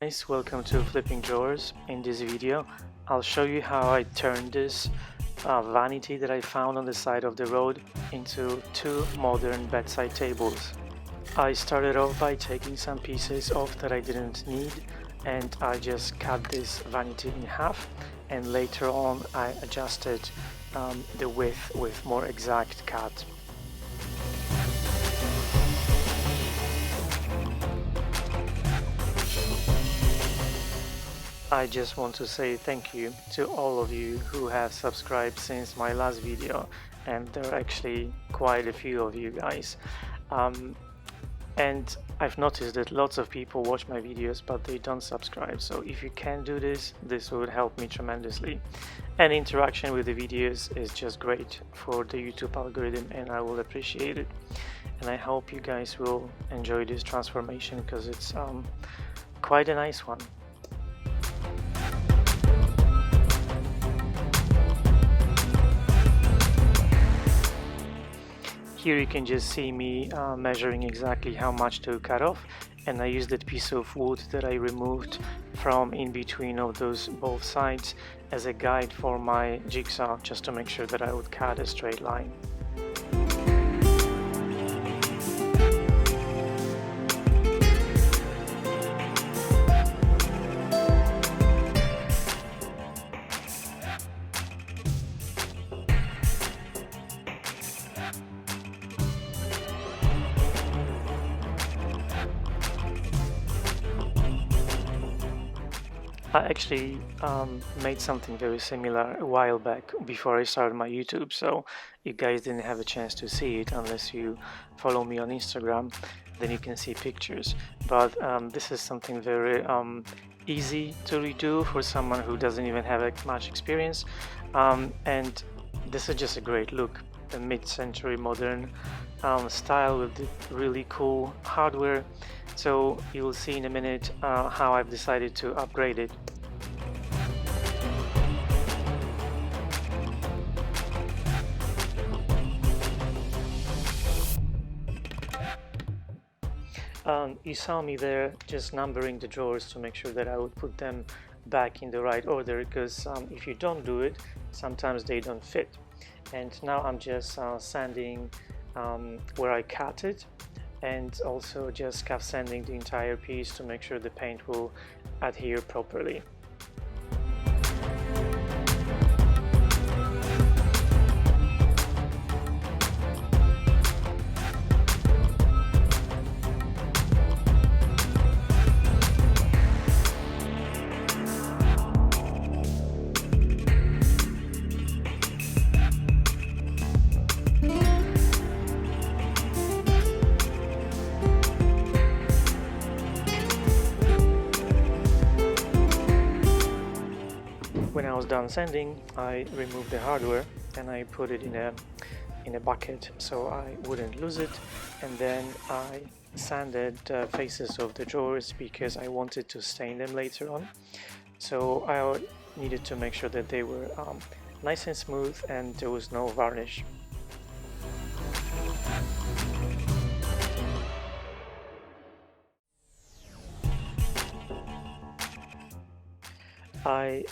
Guys, welcome to Flipping Drawers. In this video I'll show you how I turned this vanity that I found on the side of the road into two modern bedside tables. I started off by taking some pieces off that I didn't need, and I just cut this vanity in half, and later on I adjusted the width with more exact cut. I just want to say thank you to all of you who have subscribed since my last video, and there are actually quite a few of you guys. And I've noticed that lots of people watch my videos but they don't subscribe, so if you can do this, this would help me tremendously. And interaction with the videos is just great for the YouTube algorithm, and I will appreciate it. And I hope you guys will enjoy this transformation because it's quite a nice one. Here you can just see me measuring exactly how much to cut off, and I used that piece of wood that I removed from in between of those both sides as a guide for my jigsaw, just to make sure that I would cut a straight line. I actually made something very similar a while back before I started my YouTube, so you guys didn't have a chance to see it unless you follow me on Instagram, then you can see pictures. But this is something very easy to redo for someone who doesn't even have much experience, and this is just a great look, a mid-century modern style with the really cool hardware. So you'll see in a minute how I've decided to upgrade it. You saw me there just numbering the drawers to make sure that I would put them back in the right order, because if you don't do it, sometimes they don't fit. And now I'm just sanding where I cut it, and also just scuff sanding the entire piece to make sure the paint will adhere properly. When I was done sanding, I removed the hardware and I put it in a bucket so I wouldn't lose it, and then I sanded the faces of the drawers because I wanted to stain them later on. So I needed to make sure that they were nice and smooth and there was no varnish. I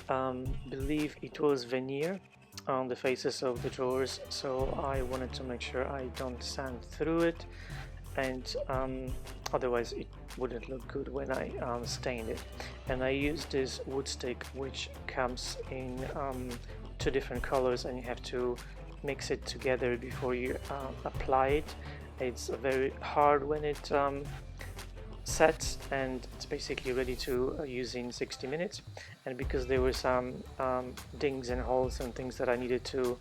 believe it was veneer on the faces of the drawers, so I wanted to make sure I don't sand through it, and otherwise it wouldn't look good when I stained it. And I used this wood stick which comes in two different colors, and you have to mix it together before you apply it. It's very hard when it sets, and it's basically ready to use in 60 minutes. And because there were some dings and holes and things that I needed to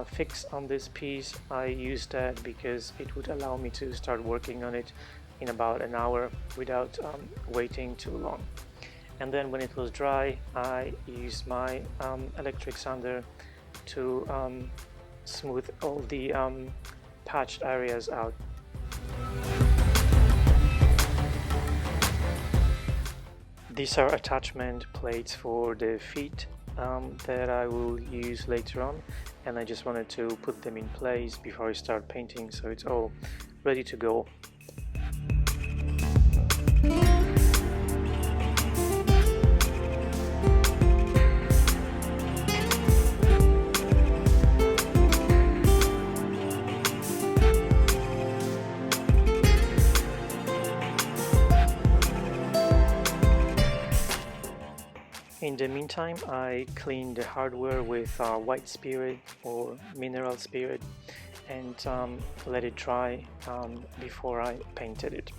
fix on this piece, I used that because it would allow me to start working on it in about an hour without waiting too long. And then when it was dry, I used my electric sander to smooth all the patched areas out. These are attachment plates for the feet that I will use later on, and I just wanted to put them in place before I start painting so it's all ready to go. In the meantime, I cleaned the hardware with white spirit or mineral spirit and let it dry before I painted it.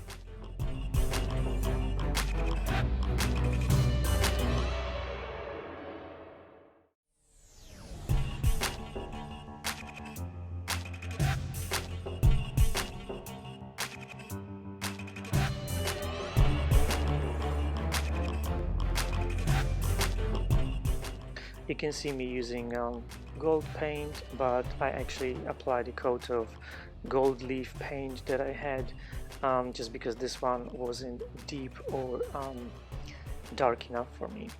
You can see me using gold paint, but I actually applied a coat of gold leaf paint that I had just because this one wasn't deep or dark enough for me.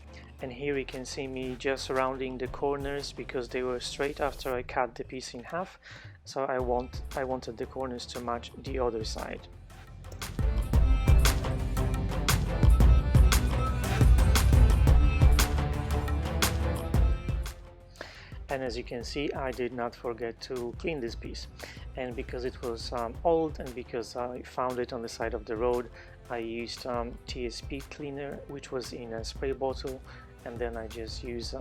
And here you can see me just rounding the corners because they were straight after I cut the piece in half, so I wanted the corners to match the other side. And as you can see, I did not forget to clean this piece, and because it was old and because I found it on the side of the road, I used TSP cleaner, which was in a spray bottle, and then I just use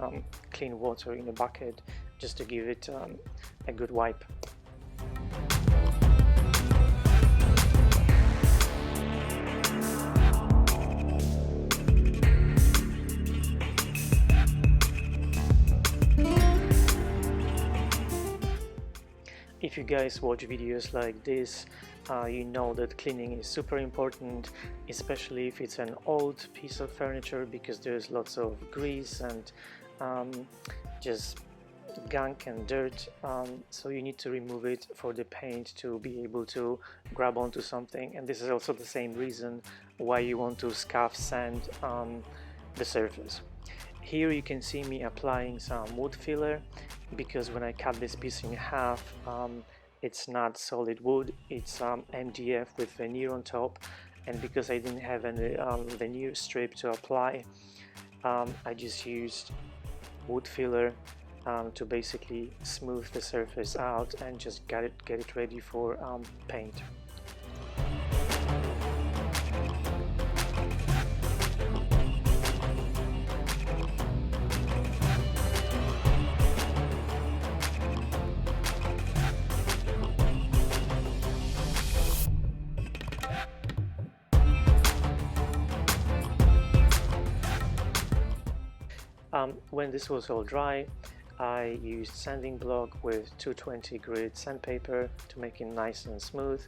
clean water in a bucket just to give it a good wipe. If you guys watch videos like this, you know that cleaning is super important, especially if it's an old piece of furniture, because there's lots of grease and just gunk and dirt, so you need to remove it for the paint to be able to grab onto something. And this is also the same reason why you want to scuff sand the surface. Here you can see me applying some wood filler, because when I cut this piece in half, it's not solid wood, it's MDF with veneer on top, and because I didn't have any veneer strip to apply, I just used wood filler to basically smooth the surface out and just get it ready for paint. When this was all dry, I used sanding block with 220 grit sandpaper to make it nice and smooth,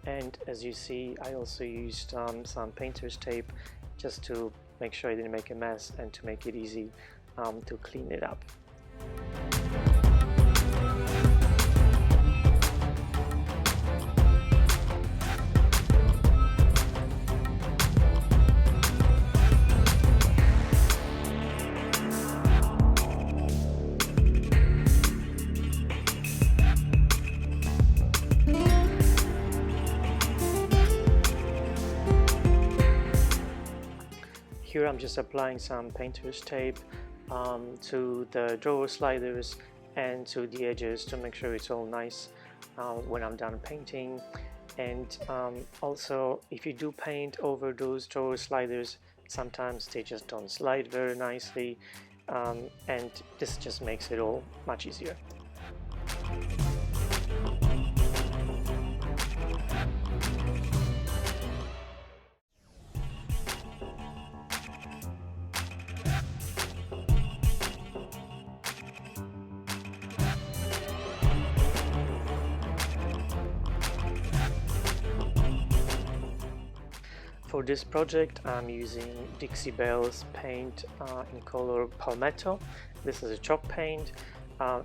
and as you see, I also used some painter's tape just to make sure I didn't make a mess and to make it easy to clean it up. Here I'm just applying some painter's tape to the drawer sliders and to the edges to make sure it's all nice when I'm done painting. And also, if you do paint over those drawer sliders, sometimes they just don't slide very nicely, and this just makes it all much easier. For this project, I'm using Dixie Belle's paint in color Palmetto. This is a chalk paint.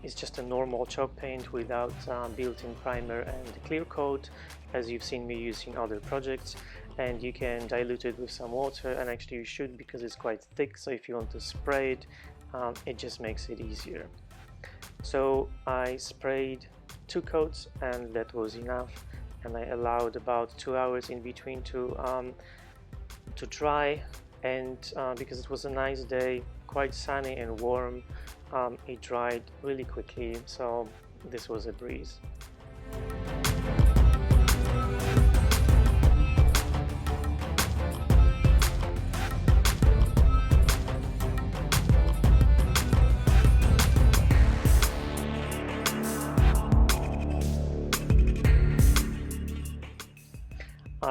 It's just a normal chalk paint without built-in primer and clear coat, as you've seen me use in other projects. And you can dilute it with some water, and actually you should, because it's quite thick, so if you want to spray it, it just makes it easier. So I sprayed 2 coats and that was enough, and I allowed about 2 hours in between to dry, and because it was a nice day, quite sunny and warm, it dried really quickly, so this was a breeze.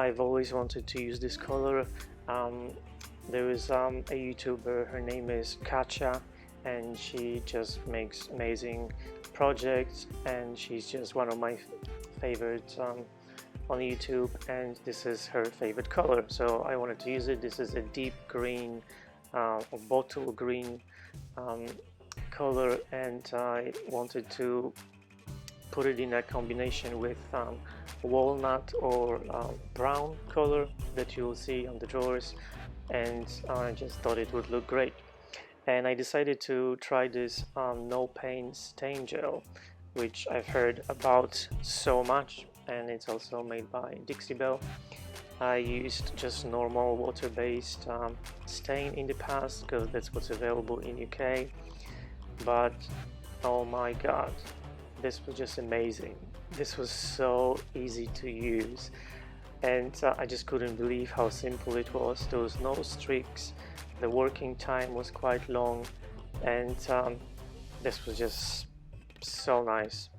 I've always wanted to use this color. There is a YouTuber, her name is Katja, and she just makes amazing projects, and she's just one of my favorites on YouTube, and this is her favorite color, so I wanted to use it. This is a deep green or bottle green color, and I wanted to put it in a combination with walnut or brown color that you'll see on the drawers, and I just thought it would look great. And I decided to try this no paint stain gel, which I've heard about so much, and it's also made by Dixie Belle. I used just normal water-based stain in the past because that's what's available in UK, but oh my god, this was just amazing. This was so easy to use, and I just couldn't believe how simple it was. There was no streaks, the working time was quite long, and this was just so nice.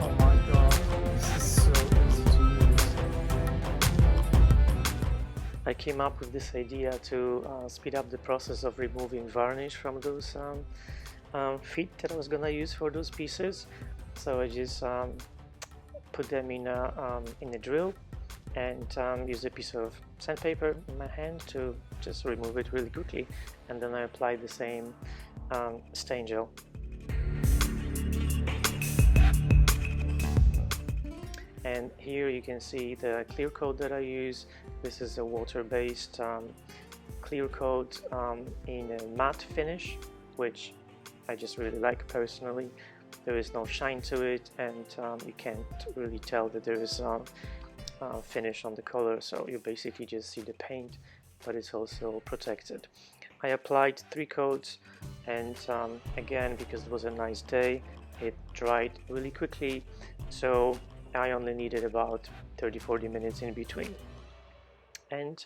Oh my god, this is so easy to use. I came up with this idea to speed up the process of removing varnish from those feet that I was gonna use for those pieces. So I just put them in a drill and use a piece of sandpaper in my hand to just remove it really quickly, and then I apply the same stain gel. And here you can see the clear coat that I use. This is a water-based clear coat in a matte finish, which I just really like personally. There is no shine to it, and you can't really tell that there is finish on the color, so you basically just see the paint, but it's also protected. I applied 3 coats, and again, because it was a nice day, it dried really quickly, so I only needed about 30-40 minutes in between. And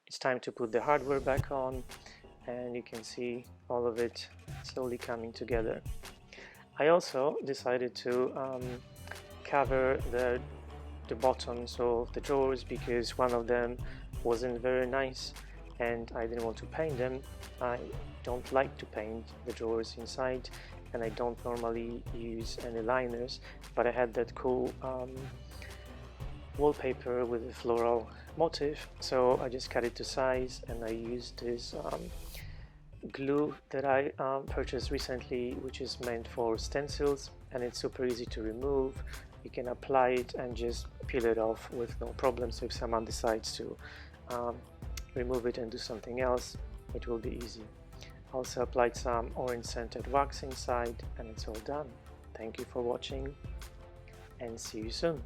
it's time to put the hardware back on, and you can see all of it slowly coming together. I also decided to cover the bottoms of the drawers because one of them wasn't very nice and I didn't want to paint them. I don't like to paint the drawers inside, and I don't normally use any liners, but I had that cool wallpaper with a floral motif, so I just cut it to size, and I used this glue that I purchased recently, which is meant for stencils, and it's super easy to remove. You can apply it and just peel it off with no problem, so if someone decides to remove it and do something else, it will be easy. Also applied some orange scented wax inside, and it's all done. Thank you for watching, and see you soon.